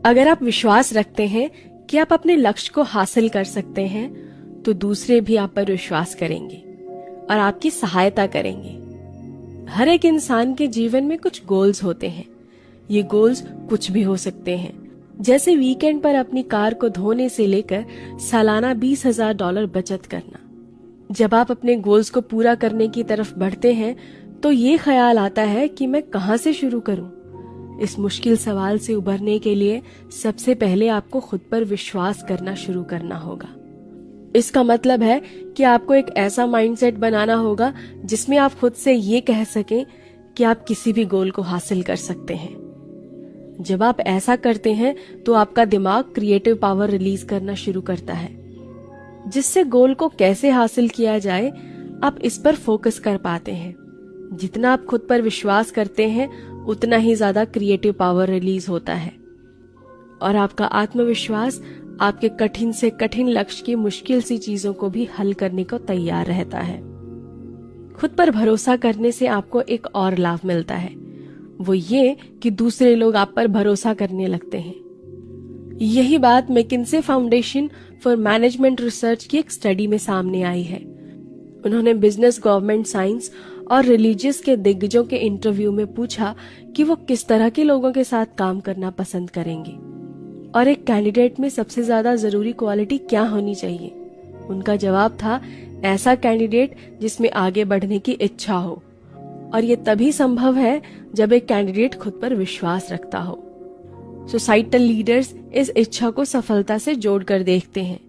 अगर आप विश्वास रखते हैं कि आप अपने लक्ष्य को हासिल कर सकते हैं, तो दूसरे भी आप पर विश्वास करेंगे और आपकी सहायता करेंगे। हर एक इंसान के जीवन में कुछ गोल्स होते हैं। ये गोल्स कुछ भी हो सकते हैं, जैसे वीकेंड पर अपनी कार को धोने से लेकर सालाना $20,000 बचत करना। जब आप अपने गोल्स को पूरा करने की तरफ बढ़ते हैं, तो ये ख्याल आता है कि मैं कहां से शुरू करूं। इस मुश्किल सवाल से उबरने के लिए सबसे पहले आपको खुद पर विश्वास करना शुरू करना होगा। इसका मतलब है कि आपको एक ऐसा माइंडसेट बनाना होगा जिसमें आप खुद से ये कह सकें कि आप किसी भी गोल को हासिल कर सकते हैं। जब आप ऐसा करते हैं तो आपका दिमाग क्रिएटिव पावर रिलीज करना शुरू करता है, जिससे गोल को कैसे हासिल किया जाए आप इस पर फोकस कर पाते हैं। जितना आप खुद पर विश्वास करते हैं, उतना ही ज्यादा क्रिएटिव पावर रिलीज होता है और आपका आत्मविश्वास आपके कठिन से कठिन लक्ष्य की मुश्किल सी चीजों को भी हल करने को तैयार रहता है। खुद पर भरोसा करने से आपको एक और लाभ मिलता है, वो ये कि दूसरे लोग आप पर भरोसा करने लगते हैं। यही बात McKinsey foundation for management research की एक स्टडी में सामने आई है। उन्होंने बिजनेस, गवर्नमेंट, साइंस और रिलीजियस के दिग्गजों के इंटरव्यू में पूछा कि वो किस तरह के लोगों के साथ काम करना पसंद करेंगे और एक कैंडिडेट में सबसे ज्यादा जरूरी क्वालिटी क्या होनी चाहिए। उनका जवाब था, ऐसा कैंडिडेट जिसमें आगे बढ़ने की इच्छा हो, और ये तभी संभव है जब एक कैंडिडेट खुद पर विश्वास रखता हो। सोसाइटल लीडर्स इस इच्छा को सफलता से जोड़कर देखते हैं।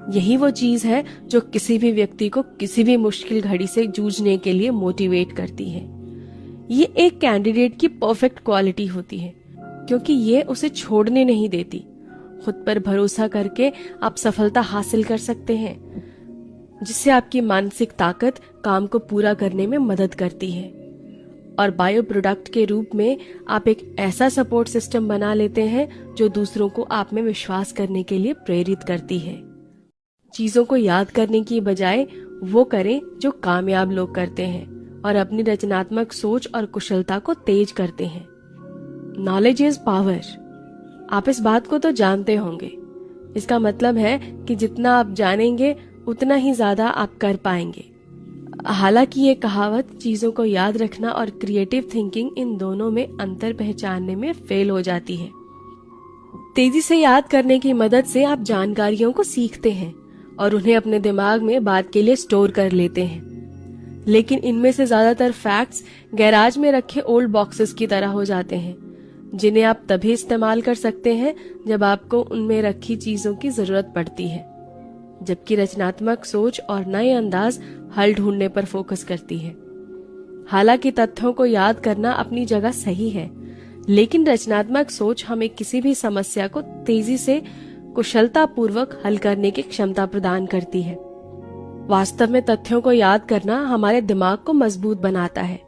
यही वो चीज है जो किसी भी व्यक्ति को किसी भी मुश्किल घड़ी से जूझने के लिए मोटिवेट करती है। ये एक कैंडिडेट की परफेक्ट क्वालिटी होती है, क्योंकि ये उसे छोड़ने नहीं देती। खुद पर भरोसा करके आप सफलता हासिल कर सकते हैं, जिससे आपकी मानसिक ताकत काम को पूरा करने में मदद करती है। और बायो प्रोडक्ट के रूप में आप एक ऐसा सपोर्ट सिस्टम बना लेते हैं जो दूसरों को आप में विश्वास करने के लिए प्रेरित करती है। चीजों को याद करने की बजाय वो करें जो कामयाब लोग करते हैं और अपनी रचनात्मक सोच और कुशलता को तेज करते हैं। Knowledge is power. आप इस बात को तो जानते होंगे। इसका मतलब है कि जितना आप जानेंगे उतना ही ज्यादा आप कर पाएंगे। हालांकि ये कहावत चीजों को याद रखना और क्रिएटिव थिंकिंग, इन दोनों में अंतर पहचानने में फेल हो जाती है। तेजी से याद करने की मदद से आप जानकारियों को सीखते हैं और उन्हें अपने दिमाग में बाद के लिए स्टोर कर लेते हैं, लेकिन इनमें से ज्यादातर फैक्ट्स गैराज में रखे ओल्ड बॉक्सेस की तरह हो जाते हैं, जिन्हें आप तभी इस्तेमाल कर सकते हैं जब आपको उनमें रखी चीजों की जरूरत पड़ती है। जबकि रचनात्मक सोच और नए अंदाज हल ढूंढने पर फोकस करती है। हालांकि तथ्यों को याद करना अपनी जगह सही है, लेकिन रचनात्मक सोच हमें किसी भी समस्या को तेजी से कुशलतापूर्वक हल करने की क्षमता प्रदान करती है। वास्तव में तथ्यों को याद करना हमारे दिमाग को मजबूत बनाता है,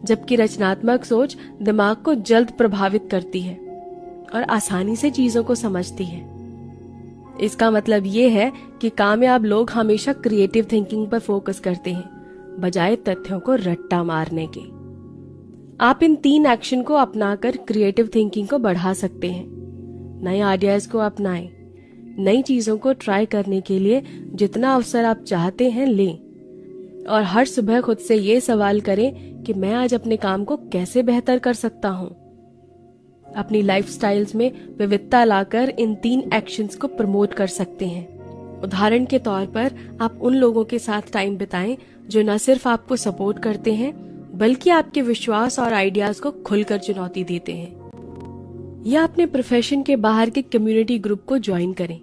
जबकि रचनात्मक सोच दिमाग को जल्द प्रभावित करती है और आसानी से चीजों को समझती है। इसका मतलब ये है कि कामयाब लोग हमेशा क्रिएटिव थिंकिंग पर फोकस करते हैं, बजाय तथ्यों को रट्टा मारने के। आप इन 3 एक्शन को अपनाकर क्रिएटिव थिंकिंग को बढ़ा सकते हैं। नए आइडियाज को अपनाएं। नई चीजों को ट्राई करने के लिए जितना अवसर आप चाहते हैं लें, और हर सुबह खुद से ये सवाल करें कि मैं आज अपने काम को कैसे बेहतर कर सकता हूँ। अपनी लाइफस्टाइल्स में विविधता लाकर इन 3 एक्शंस को प्रमोट कर सकते हैं। उदाहरण के तौर पर आप उन लोगों के साथ टाइम बिताएं जो न सिर्फ आपको सपोर्ट करते हैं, बल्कि आपके विश्वास और आइडियाज को खुलकर चुनौती देते हैं। या अपने प्रोफेशन के बाहर के कम्युनिटी ग्रुप को ज्वाइन करें।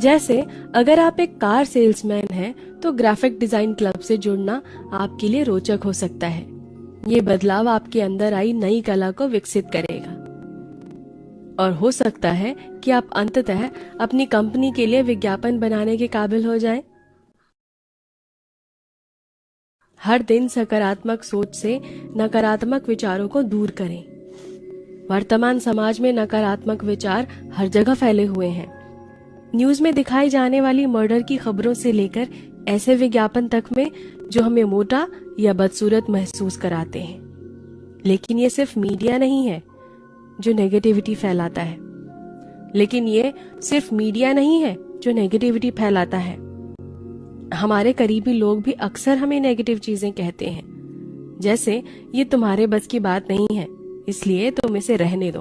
जैसे अगर आप एक कार सेल्समैन हैं, तो ग्राफिक डिजाइन क्लब से जुड़ना आपके लिए रोचक हो सकता है। ये बदलाव आपके अंदर आई नई कला को विकसित करेगा और हो सकता है कि आप अंततः अपनी कंपनी के लिए विज्ञापन बनाने के काबिल हो जाएं। हर दिन सकारात्मक सोच से नकारात्मक विचारों को दूर करें। वर्तमान समाज में नकारात्मक विचार हर जगह फैले हुए हैं। न्यूज में दिखाई जाने वाली मर्डर की खबरों से लेकर ऐसे विज्ञापन तक में जो हमें मोटा या बदसूरत महसूस कराते हैं। लेकिन ये सिर्फ मीडिया नहीं है जो नेगेटिविटी फैलाता है, लेकिन ये सिर्फ मीडिया नहीं है जो नेगेटिविटी फैलाता है। हमारे करीबी लोग भी अक्सर हमें नेगेटिव चीजें कहते हैं, जैसे ये तुम्हारे बस की बात नहीं है, इसलिए तुम इसे रहने दो।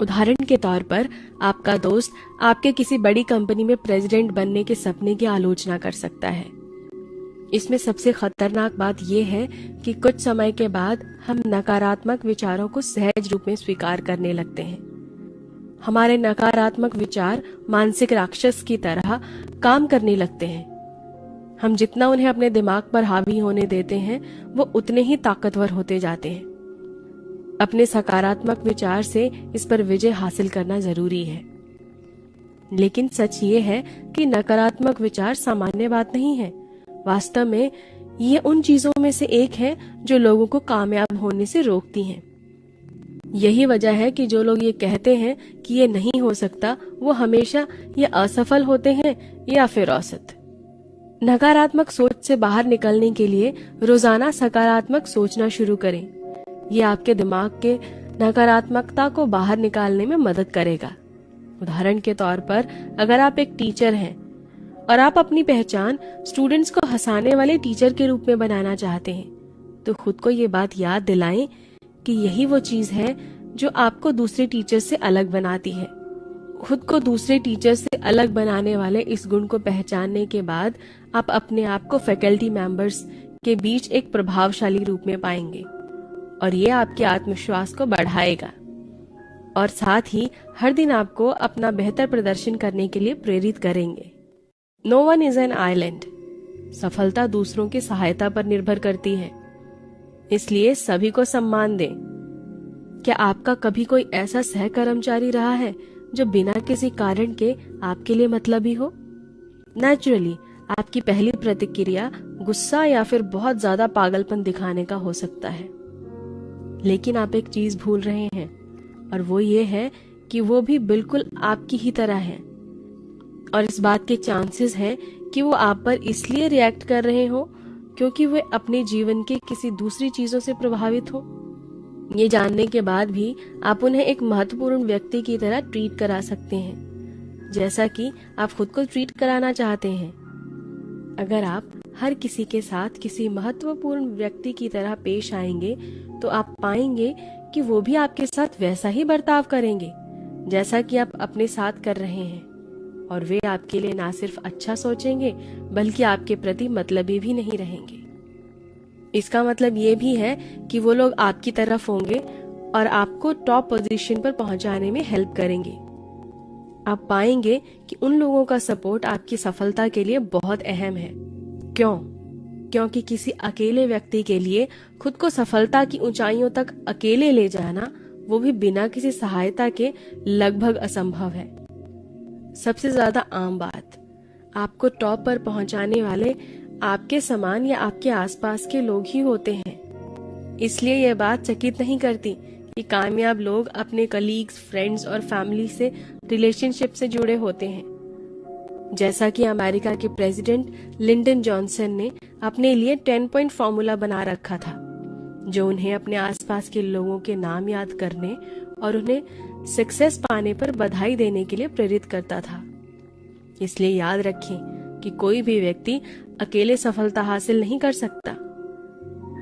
उदाहरण के तौर पर आपका दोस्त आपके किसी बड़ी कंपनी में प्रेसिडेंट बनने के सपने की आलोचना कर सकता है। इसमें सबसे खतरनाक बात यह है कि कुछ समय के बाद हम नकारात्मक विचारों को सहज रूप में स्वीकार करने लगते हैं। हमारे नकारात्मक विचार मानसिक राक्षस की तरह काम करने लगते हैं। हम जितना उन्हें अपने दिमाग पर हावी होने देते हैं, वो उतने ही ताकतवर होते जाते हैं। अपने सकारात्मक विचार से इस पर विजय हासिल करना जरूरी है। लेकिन सच ये है कि नकारात्मक विचार सामान्य बात नहीं है। वास्तव में ये उन चीजों में से एक है जो लोगों को कामयाब होने से रोकती हैं। यही वजह है कि जो लोग ये कहते हैं कि ये नहीं हो सकता, वो हमेशा ये असफल होते हैं या फिर औसत। नकारात्मक सोच से बाहर निकलने के लिए रोजाना सकारात्मक सोचना शुरू करें। ये आपके दिमाग के नकारात्मकता को बाहर निकालने में मदद करेगा। उदाहरण के तौर पर, अगर आप एक टीचर हैं और आप अपनी पहचान स्टूडेंट्स को हंसाने वाले टीचर के रूप में बनाना चाहते हैं, तो खुद को ये बात याद दिलाएं कि यही वो चीज है जो आपको दूसरे टीचर से अलग बनाती है। खुद को दूसरे टीचर से अलग बनाने वाले इस गुण को पहचानने के बाद आप अपने आप को फैकल्टी मेंबर्स के बीच एक प्रभावशाली रूप में पाएंगे और ये आपके आत्मविश्वास को बढ़ाएगा और साथ ही हर दिन आपको अपना बेहतर प्रदर्शन करने के लिए प्रेरित करेंगे। No one is an island. सफलता दूसरों की सहायता पर निर्भर करती है, इसलिए सभी को सम्मान दें। क्या आपका कभी कोई ऐसा सहकर्मचारी रहा है जो बिना किसी कारण के आपके लिए मतलबी हो? नेचुरली आपकी पहली प्रतिक्रिया गुस्सा या फिर बहुत ज्यादा पागलपन दिखाने का हो सकता है, लेकिन आप एक चीज भूल रहे हैं और वो ये है कि वो भी बिल्कुल आपकी ही तरह है और इस बात के चांसेस हैं कि वो आप पर इसलिए रिएक्ट कर रहे हो क्योंकि वे अपने जीवन के किसी दूसरी चीजों से प्रभावित हो। ये जानने के बाद भी आप उन्हें एक महत्वपूर्ण व्यक्ति की तरह ट्रीट करा सकते हैं, जैसा कि आप खुद को ट्रीट कराना चाहते हैं। अगर आप हर किसी के साथ किसी महत्वपूर्ण व्यक्ति की तरह पेश आएंगे, तो आप पाएंगे कि वो भी आपके साथ वैसा ही बर्ताव करेंगे जैसा कि आप अपने साथ कर रहे हैं, और वे आपके लिए ना सिर्फ अच्छा सोचेंगे बल्कि आपके प्रति मतलबी भी नहीं रहेंगे। इसका मतलब ये भी है कि वो लोग आपकी तरफ होंगे और आपको टॉप पोजीशन पर पहुंचाने में हेल्प करेंगे। आप पाएंगे कि उन लोगों का सपोर्ट आपकी सफलता के लिए बहुत अहम है। क्यों? क्योंकि किसी अकेले व्यक्ति के लिए खुद को सफलता की ऊंचाइयों तक अकेले ले जाना, वो भी बिना किसी सहायता के, लगभग असंभव है। सबसे ज्यादा आम बात, आपको टॉप पर पहुंचाने वाले आपके समान या आपके आसपास के लोग ही होते हैं। इसलिए यह बात चकित नहीं करती कि कामयाब लोग अपने कलीग्स, फ्रेंड्स और फैमिली से रिलेशनशिप से जुड़े होते हैं। जैसा कि अमेरिका के प्रेसिडेंट लिंडन जॉनसन ने अपने लिए 10 पॉइंट फॉर्मूला बना रखा था, जो उन्हें अपने आसपास के लोगों के नाम याद करने और उन्हें सक्सेस पाने पर बधाई देने के लिए प्रेरित करता था। इसलिए याद रखें कि कोई भी व्यक्ति अकेले सफलता हासिल नहीं कर सकता।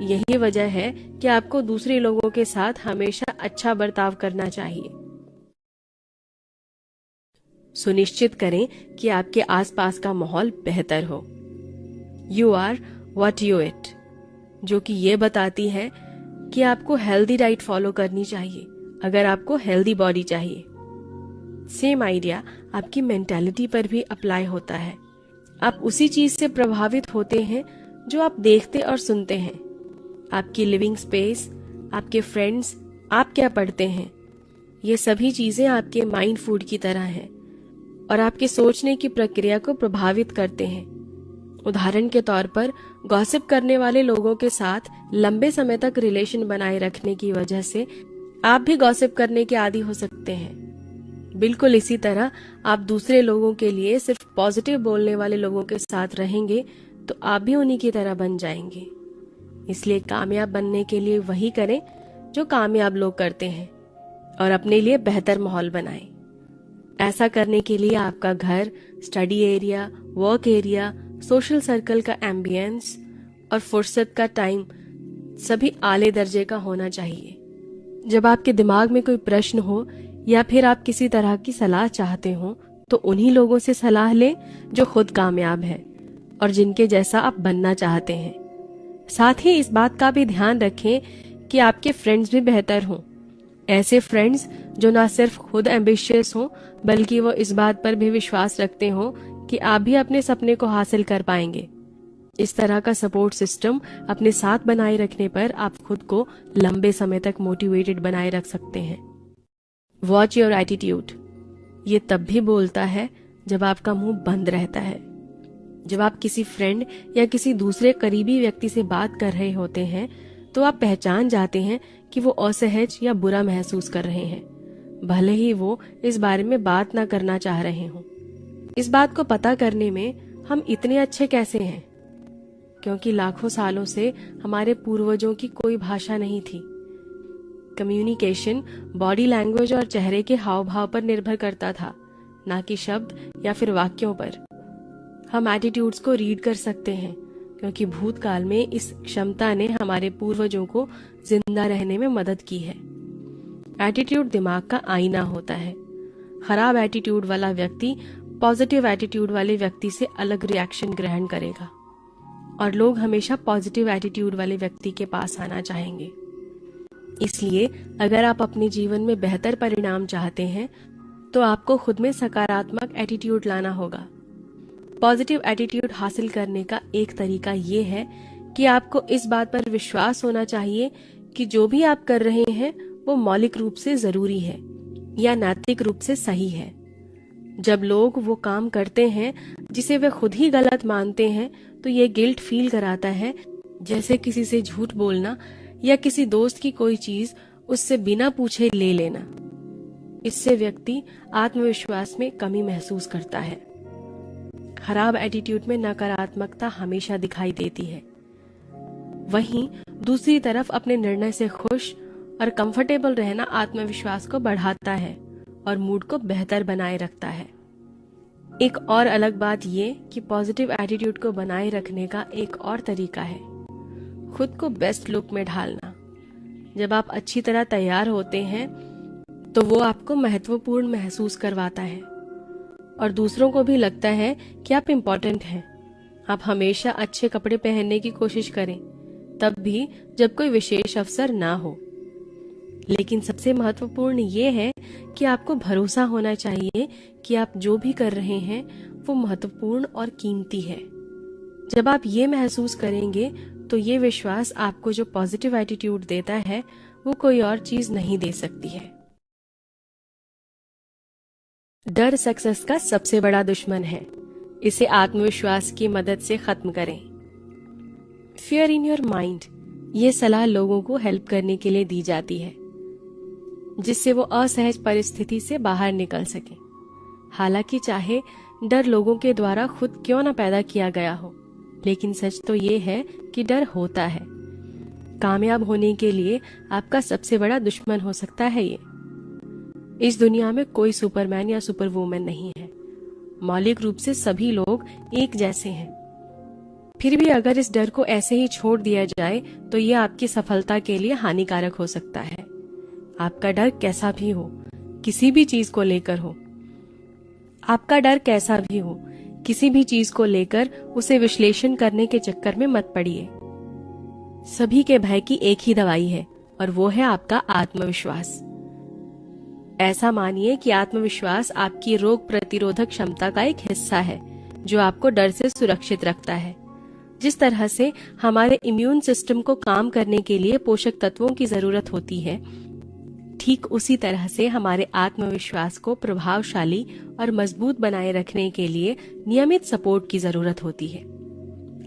यही वजह है कि आपको दूसरे लोगों के साथ हमेशा अच्छा बर्ताव करना चाहिए। सुनिश्चित करें कि आपके आसपास का माहौल बेहतर हो। You are what you eat, जो कि ये बताती है कि आपको हेल्दी डाइट फॉलो करनी चाहिए अगर आपको हेल्दी बॉडी चाहिए। सेम आइडिया आपकी मेंटालिटी पर भी अप्लाई होता है। आप उसी चीज से प्रभावित होते हैं जो आप देखते और सुनते हैं। आपकी लिविंग स्पेस, आपके फ्रेंड्स, आप क्या पढ़ते हैं, ये सभी चीजें आपके माइंड फूड की तरह हैं और आपके सोचने की प्रक्रिया को प्रभावित करते हैं। उदाहरण के तौर पर, गॉसिप करने वाले लोगों के साथ लंबे समय तक रिलेशन बनाए रखने की वजह से आप भी गॉसिप करने के आदी हो सकते हैं। बिल्कुल इसी तरह आप दूसरे लोगों के लिए सिर्फ पॉजिटिव बोलने वाले लोगों के साथ रहेंगे तो आप भी उन्हीं की तरह बन जाएंगे। इसलिए कामयाब बनने के लिए वही करें जो कामयाब लोग करते हैं और अपने लिए बेहतर माहौल बनाएं। ऐसा करने के लिए आपका घर, study area, work area, social circle का एम्बियंस और फुर्सत का टाइम सभी आले दर्जे का होना चाहिए। जब आपके दिमाग में कोई प्रश्न हो या फिर आप किसी तरह की सलाह चाहते हो तो उन्हीं लोगों से सलाह लें जो खुद कामयाब हैं और जिनके जैसा आप बनना चाहते हैं। साथ ही इस बात का भी ध्यान रखें कि आपके फ्रेंड्स भी बेहतर हों। ऐसे फ्रेंड्स जो ना सिर्फ खुद एम्बिशियस हों बल्कि वो इस बात पर भी विश्वास रखते हों कि आप भी अपने सपने को हासिल कर पाएंगे। इस तरह का सपोर्ट सिस्टम अपने साथ बनाए रखने पर आप खुद को लंबे समय तक मोटिवेटेड बनाए रख सकते हैं। Watch your attitude. ये तब भी बोलता है जब आपका मुंह बंद रहता है। जब आप किसी फ्रेंड या किसी दूसरे करीबी व्यक्ति से बात कर रहे होते हैं तो आप पहचान जाते हैं कि वो असहज या बुरा महसूस कर रहे हैं, भले ही वो इस बारे में बात ना करना चाह रहे हों। इस बात को पता करने में हम इतने अच्छे कैसे हैं? क्योंकि लाखों सालों से हमारे पूर्वजों की कोई भाषा नहीं थी। कम्युनिकेशन बॉडी लैंग्वेज और चेहरे के हाव भाव पर निर्भर करता था, ना कि शब्द या फिर वाक्यों पर। हम एटीट्यूड्स को रीड कर सकते हैं क्योंकि भूतकाल में इस क्षमता ने हमारे पूर्वजों को जिंदा रहने में मदद की है। एटीट्यूड दिमाग का आईना होता है। खराब एटीट्यूड वाला व्यक्ति पॉजिटिव एटीट्यूड वाले व्यक्ति से अलग रिएक्शन ग्रहण करेगा और लोग हमेशा पॉजिटिव एटीट्यूड वाले व्यक्ति के पास आना चाहेंगे। इसलिए अगर आप अपने जीवन में बेहतर परिणाम चाहते हैं तो आपको खुद में सकारात्मक एटीट्यूड लाना होगा। पॉजिटिव एटीट्यूड हासिल करने का एक तरीका ये है कि आपको इस बात पर विश्वास होना चाहिए कि जो भी आप कर रहे हैं वो मौलिक रूप से जरूरी है या नैतिक रूप से सही है। जब लोग वो काम करते हैं जिसे वे खुद ही गलत मानते हैं तो ये गिल्ट फील कराता है, जैसे किसी से झूठ बोलना या किसी दोस्त की कोई चीज उससे बिना पूछे ले लेना। इससे व्यक्ति आत्मविश्वास में कमी महसूस करता है। खराब एटीट्यूड में नकारात्मकता हमेशा दिखाई देती है। वहीं दूसरी तरफ अपने निर्णय से खुश और कंफर्टेबल रहना आत्मविश्वास को बढ़ाता है और मूड को बेहतर बनाए रखता है। एक और अलग बात ये कि पॉजिटिव एटीट्यूड को बनाए रखने का एक और तरीका है खुद को बेस्ट लुक में ढालना। जब आप अच्छी तरह तैयार होते हैं तो वो आपको महत्वपूर्ण महसूस करवाता है और दूसरों को भी लगता है कि आप इम्पोर्टेंट हैं। आप हमेशा अच्छे कपड़े पहनने की कोशिश करें, तब भी जब कोई विशेष अवसर ना हो। लेकिन सबसे महत्वपूर्ण ये है कि आपको भरोसा होना चाहिए कि आप जो भी कर रहे हैं वो महत्वपूर्ण और कीमती है। जब आप ये महसूस करेंगे तो ये विश्वास आपको जो पॉजिटिव एटीट्यूड देता है वो कोई और चीज नहीं दे सकती है। डर सक्सेस का सबसे बड़ा दुश्मन है। इसे आत्मविश्वास की मदद से खत्म करें। फियर इन योर माइंड, ये सलाह लोगों को हेल्प करने के लिए दी जाती है जिससे वो असहज परिस्थिति से बाहर निकल सके। हालांकि चाहे डर लोगों के द्वारा खुद क्यों न पैदा किया गया हो, लेकिन सच तो ये है कि डर होता है। कामयाब होने के लिए आपका सबसे बड़ा दुश्मन हो सकता है ये। इस दुनिया में कोई सुपरमैन या सुपरवुमन नहीं है। मौलिक रूप से सभी लोग एक जैसे हैं। फिर भी अगर इस डर को ऐसे ही छोड़ दिया जाए तो ये आपकी सफलता के लिए हानिकारक हो सकता है। आपका डर कैसा भी हो, किसी भी चीज को लेकर हो, आपका डर कैसा भी हो, किसी भी चीज को लेकर उसे विश्लेषण करने के चक्कर में मत पड़िए। सभी के भय की एक ही दवाई है और वो है आपका आत्मविश्वास। ऐसा मानिए कि आत्मविश्वास आपकी रोग प्रतिरोधक क्षमता का एक हिस्सा है जो आपको डर से सुरक्षित रखता है। जिस तरह से हमारे इम्यून सिस्टम को काम करने के लिए पोषक तत्वों की जरूरत होती है, ठीक उसी तरह से हमारे आत्मविश्वास को प्रभावशाली और मजबूत बनाए रखने के लिए नियमित सपोर्ट की जरूरत होती है।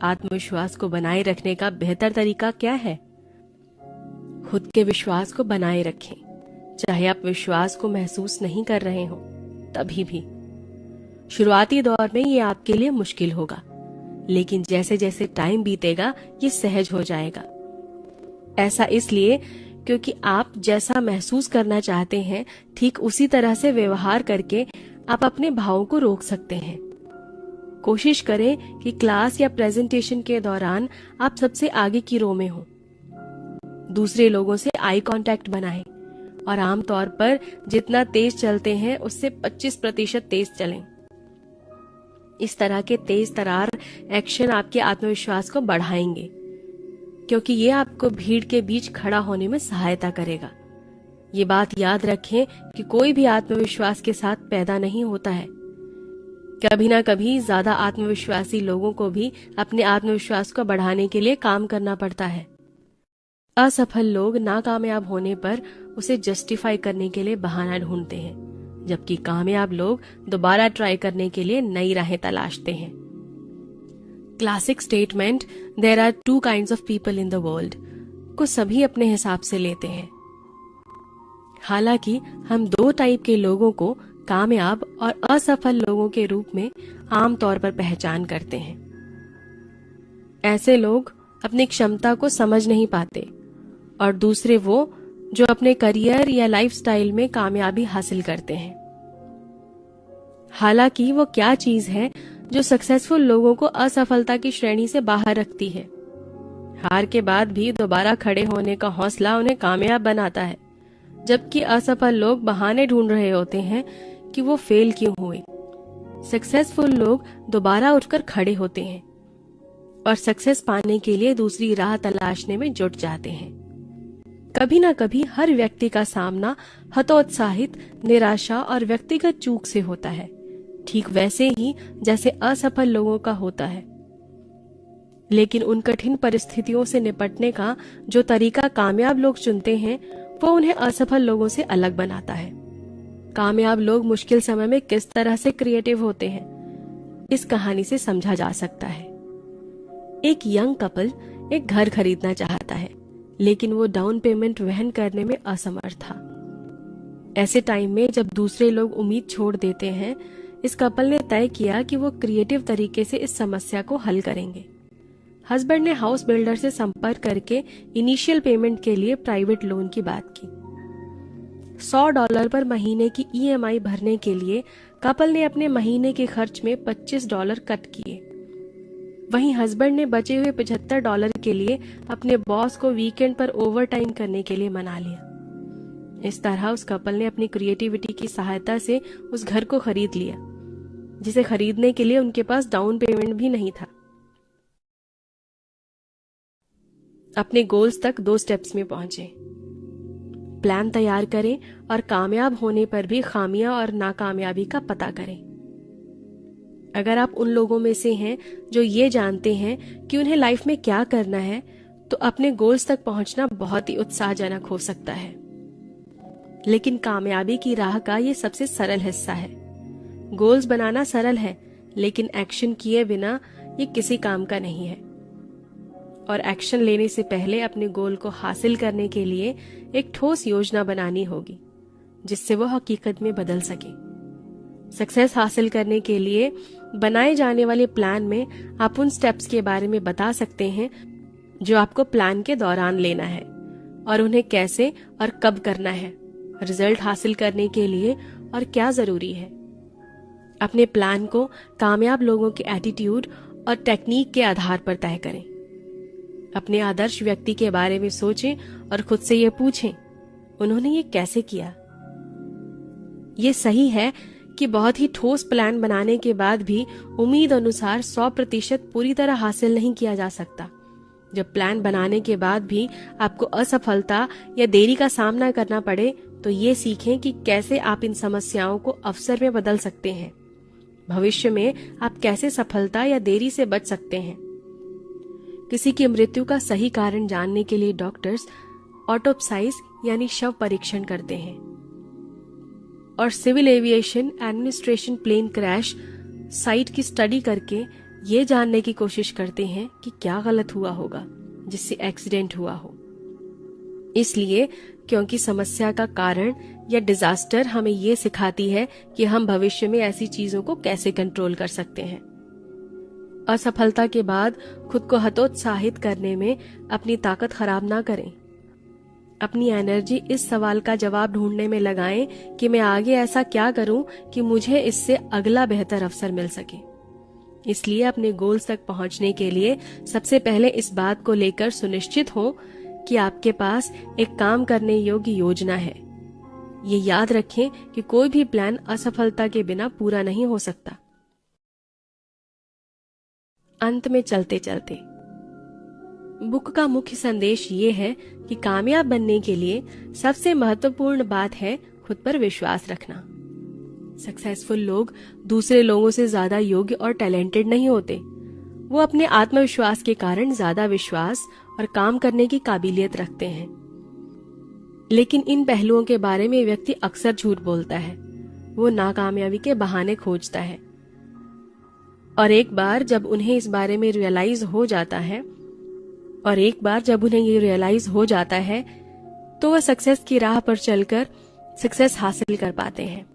आत्मविश्वास को बनाए रखने का बेहतर तरीका क्या है? खुद के विश्वास को बनाए रखें, चाहे आप विश्वास को महसूस नहीं कर रहे हो तभी भी। शुरुआती दौर में ये आपके लिए मुश्किल होगा, लेकिन जैसे जैसे टाइम बीतेगा ये सहज हो जाएगा। ऐसा इसलिए क्योंकि आप जैसा महसूस करना चाहते हैं ठीक उसी तरह से व्यवहार करके आप अपने भावों को रोक सकते हैं। कोशिश करें कि क्लास या प्रेजेंटेशन के दौरान आप सबसे आगे की रो में हो। दूसरे लोगों से आई कांटेक्ट बनाएं और आमतौर पर जितना तेज चलते हैं उससे 25% तेज चलें। इस तरह के तेज तरार एक्शन आपके आत्मविश्वास को बढ़ाएंगे, क्योंकि ये आपको भीड़ के बीच खड़ा होने में सहायता करेगा। ये बात याद रखें कि कोई भी आत्मविश्वास के साथ पैदा नहीं होता है। कभी ना कभी ज्यादा आत्मविश्वासी लोगों को भी अपने आत्मविश्वास को बढ़ाने के लिए काम करना पड़ता है। असफल लोग नाकामयाब होने पर उसे जस्टिफाई करने के लिए बहाना ढूंढते हैं, जबकि कामयाब लोग दोबारा ट्राई करने के लिए नई राहें तलाशते हैं। Classic statement there are 2 kinds of people in the world को सभी अपने हिसाब से लेते हैं। हालांकि हम 2 टाइप के लोगों को कामयाब और असफल लोगों के रूप में आमतौर पर पहचान करते हैं। ऐसे लोग अपनी क्षमता को समझ नहीं पाते, और दूसरे वो जो अपने करियर या लाइफस्टाइल में कामयाबी हासिल करते हैं। हालांकि वो क्या चीज है जो सक्सेसफुल लोगों को असफलता की श्रेणी से बाहर रखती है। हार के बाद भी दोबारा खड़े होने का हौसला उन्हें कामयाब बनाता है, जबकि असफल लोग बहाने ढूंढ रहे होते हैं कि वो फेल क्यों हुए। सक्सेसफुल लोग दोबारा उठकर खड़े होते हैं और सक्सेस पाने के लिए दूसरी राह तलाशने में जुट जाते हैं। कभी ना कभी हर व्यक्ति का सामना हतोत्साहित, निराशा और व्यक्तिगत चूक से होता है, ठीक वैसे ही जैसे असफल लोगों का होता है। लेकिन उन कठिन परिस्थितियों से निपटने का जो तरीका कामयाब लोग चुनते हैं वो उन्हें असफल लोगों से अलग बनाता है। कामयाब लोग मुश्किल समय में किस तरह से क्रिएटिव होते हैं, इस कहानी से समझा जा सकता है। एक यंग कपल एक घर खरीदना चाहता है, लेकिन वो डाउन पेमेंट वहन करने में असमर्थ था। ऐसे टाइम में जब दूसरे लोग उम्मीद छोड़ देते हैं, इस कपल ने तय किया कि वो क्रिएटिव तरीके से इस समस्या को हल करेंगे। हस्बैंड ने हाउस बिल्डर से संपर्क करके इनिशियल पेमेंट के लिए प्राइवेट लोन की बात की। $100 पर महीने की EMI भरने के लिए कपल ने अपने महीने के खर्च में $25 कट किए। वहीं हस्बैंड ने बचे हुए $75 के लिए अपने बॉस को वीकेंड पर ओवर टाइम करने के लिए मना लिया। इस तरह उस कपल ने अपनी क्रिएटिविटी की सहायता से उस घर को खरीद लिया, जिसे खरीदने के लिए उनके पास डाउन पेमेंट भी नहीं था। अपने गोल्स तक 2 स्टेप्स में पहुंचे। प्लान तैयार करें और कामयाब होने पर भी खामियां और नाकामयाबी का पता करें। अगर आप उन लोगों में से हैं जो ये जानते हैं कि उन्हें लाइफ में क्या करना है, तो अपने गोल्स तक पहुंचना बहुत ही उत्साहजनक हो सकता है। लेकिन कामयाबी की राह का ये सबसे सरल हिस्सा है। गोल्स बनाना सरल है, लेकिन एक्शन किए बिना ये किसी काम का नहीं है। और एक्शन लेने से पहले अपने गोल को हासिल करने के लिए एक ठोस योजना बनानी होगी, जिससे वो हकीकत में बदल सके। सक्सेस हासिल करने के लिए बनाए जाने वाले प्लान में आप उन स्टेप्स के बारे में बता सकते हैं जो आपको प्लान के दौरान लेना है, और उन्हें कैसे और कब करना है, रिजल्ट हासिल करने के लिए और क्या जरूरी है। अपने प्लान को कामयाब लोगों के एटीट्यूड और टेक्निक के आधार पर तय करें। अपने आदर्श व्यक्ति के बारे में सोचें और खुद से ये पूछें, उन्होंने ये कैसे किया। ये सही है कि बहुत ही ठोस प्लान बनाने के बाद भी उम्मीद अनुसार 100% पूरी तरह हासिल नहीं किया जा सकता। जब प्लान बनाने के बाद भी आपको असफलता या देरी का सामना करना पड़े, तो ये सीखें कि कैसे आप इन समस्याओं को अवसर में बदल सकते हैं। भविष्य में आप कैसे सफलता या देरी से बच सकते हैं। किसी की मृत्यु का सही कारण जानने के लिए डॉक्टर्स ऑटोप्साइज यानी शव परीक्षण करते हैं, और civil aviation administration plane crash site की स्टडी करके ये जानने की कोशिश करते हैं कि क्या गलत हुआ होगा जिससे एक्सीडेंट हुआ हो। इसलिए क्योंकि समस्या का कारण या डिजास्टर हमें ये सिखाती है कि हम भविष्य में ऐसी चीजों को कैसे कंट्रोल कर सकते हैं। असफलता के बाद खुद को हतोत्साहित करने में अपनी ताकत खराब ना करें। अपनी एनर्जी इस सवाल का जवाब ढूंढने में लगाएं कि मैं आगे ऐसा क्या करूं कि मुझे इससे अगला बेहतर अवसर मिल सके। इसलिए अपने गोल्स तक पहुंचने के लिए सबसे पहले इस बात को लेकर सुनिश्चित हो कि आपके पास एक काम करने योग्य योजना है। ये याद रखें कि कोई भी प्लान असफलता के बिना पूरा नहीं हो सकता। अंत में चलते चलते बुक का मुख्य संदेश ये है कि कामयाब बनने के लिए सबसे महत्वपूर्ण बात है खुद पर विश्वास रखना। सक्सेसफुल लोग दूसरे लोगों से ज्यादा योग्य और टैलेंटेड नहीं होते। वो अपने आत्मविश्वास के कारण ज्यादा विश्वास और काम करने की काबिलियत रखते हैं। लेकिन इन पहलुओं के बारे में व्यक्ति अक्सर झूठ बोलता है। वो नाकामयाबी के बहाने खोजता है और एक बार जब उन्हें इस बारे में रियलाइज हो जाता है तो वह सक्सेस की राह पर चलकर सक्सेस हासिल कर पाते हैं।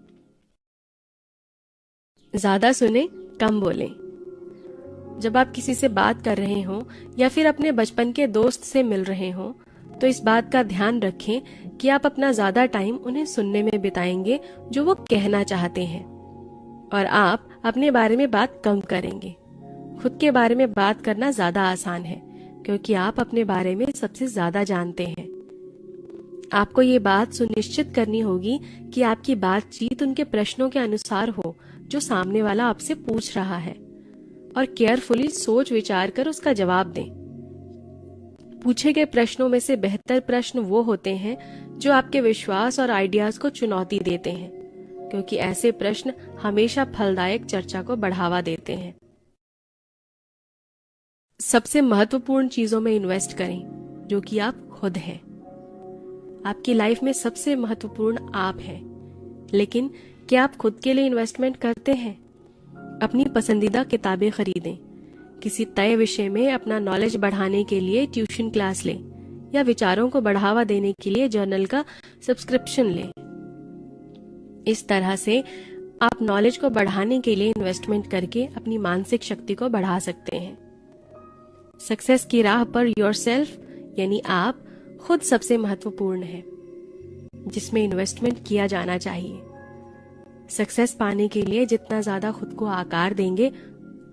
ज्यादा सुने, कम बोलें। जब आप किसी से बात कर रहे हो या फिर अपने बचपन के दोस्त से मिल रहे हो तो इस बात का ध्यान रखें कि आप अपना ज्यादा टाइम उन्हें सुनने में बिताएंगे जो वो कहना चाहते हैं, और आप अपने बारे में बात कम करेंगे। खुद के बारे में बात करना ज्यादा आसान है क्योंकि आप अपने बारे में सबसे ज्यादा जानते हैं। आपको ये बात सुनिश्चित करनी होगी कि आपकी बातचीत उनके प्रश्नों के अनुसार हो जो सामने वाला आपसे पूछ रहा है, और केयरफुली सोच विचार कर उसका जवाब दें। पूछे गए प्रश्नों में से बेहतर प्रश्न वो होते हैं जो आपके विश्वास और आइडियाज को चुनौती देते हैं, क्योंकि ऐसे प्रश्न हमेशा फलदायक चर्चा को बढ़ावा देते हैं। सबसे महत्वपूर्ण चीजों में इन्वेस्ट करें जो कि आप खुद हैं। आपकी लाइफ में सबसे महत्वपूर्ण आप हैं, लेकिन क्या आप खुद के लिए इन्वेस्टमेंट करते हैं? अपनी पसंदीदा किताबें खरीदें, किसी तय विषय में अपना नॉलेज बढ़ाने के लिए ट्यूशन क्लास लें, या विचारों को बढ़ावा देने के लिए जर्नल का सब्सक्रिप्शन लें। इस तरह से आप नॉलेज को बढ़ाने के लिए इन्वेस्टमेंट करके अपनी मानसिक शक्ति को बढ़ा सकते हैं। सक्सेस की राह पर योरसेल्फ यानी आप खुद सबसे महत्वपूर्ण है, जिसमें इन्वेस्टमेंट किया जाना चाहिए। सक्सेस पाने के लिए जितना ज्यादा खुद को आकार देंगे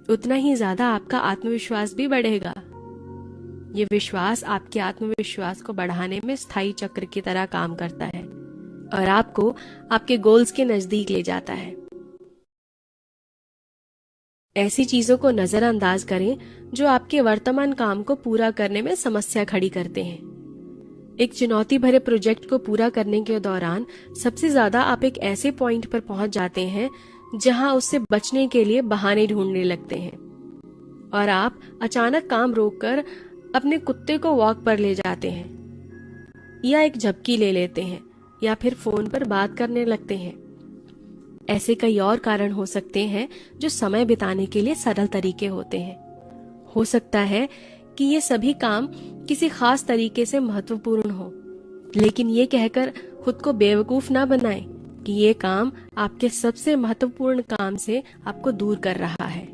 उतना ही ज्यादा आपका आत्मविश्वास भी बढ़ेगा। ये विश्वास आपके आत्मविश्वास को बढ़ाने में स्थायी चक्र की तरह काम करता है और आपको आपके गोल्स के नजदीक ले जाता है। ऐसी चीजों को नजरअंदाज करें जो आपके वर्तमान काम को पूरा करने में समस्या खड़ी करते हैं। एक चुनौती भरे प्रोजेक्ट को पूरा करने के दौरान सबसे ज्यादा आप एक ऐसे पॉइंट पर पहुंच जाते हैं जहां उससे बचने के लिए बहाने ढूंढने लगते हैं, और आप अचानक काम रोककर अपने कुत्ते को वॉक पर ले जाते हैं, या एक झपकी ले लेते हैं, या फिर फोन पर बात करने लगते हैं। ऐसे कई और कारण हो सकते हैं जो समय बिताने के लिए सरल तरीके होते हैं। हो सकता है कि ये सभी काम किसी खास तरीके से महत्वपूर्ण हो, लेकिन ये कहकर खुद को बेवकूफ ना बनाएं कि ये काम आपके सबसे महत्वपूर्ण काम से आपको दूर कर रहा है।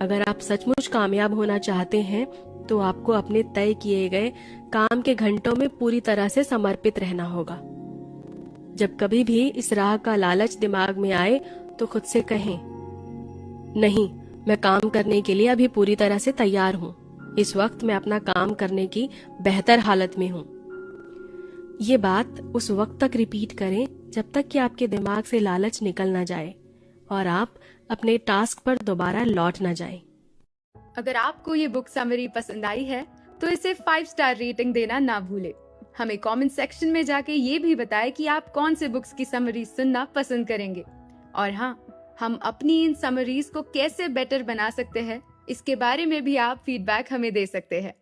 अगर आप सचमुच कामयाब होना चाहते हैं तो आपको अपने तय किए गए काम के घंटों में पूरी तरह से समर्पित रहना होगा। जब कभी भी इस राह का लालच दिमाग में आए तो खुद से कहें, नहीं, मैं काम करने के लिए अभी पूरी तरह से तैयार हूँ। इस वक्त मैं अपना काम करने की बेहतर हालत में हूँ। ये बात उस वक्त तक रिपीट करें जब तक कि आपके दिमाग से लालच निकल ना जाए और आप अपने टास्क पर दोबारा लौट ना जाएं। अगर आपको ये बुक समरी पसंद आई है तो इसे 5 स्टार रेटिंग देना ना भूले। हमें कमेंट सेक्शन में जाके ये भी बताएं कि आप कौन से बुक्स की समरी सुनना पसंद करेंगे, और हाँ, हम अपनी इन समरीज को कैसे बेटर बना सकते हैं इसके बारे में भी आप फीडबैक हमें दे सकते हैं।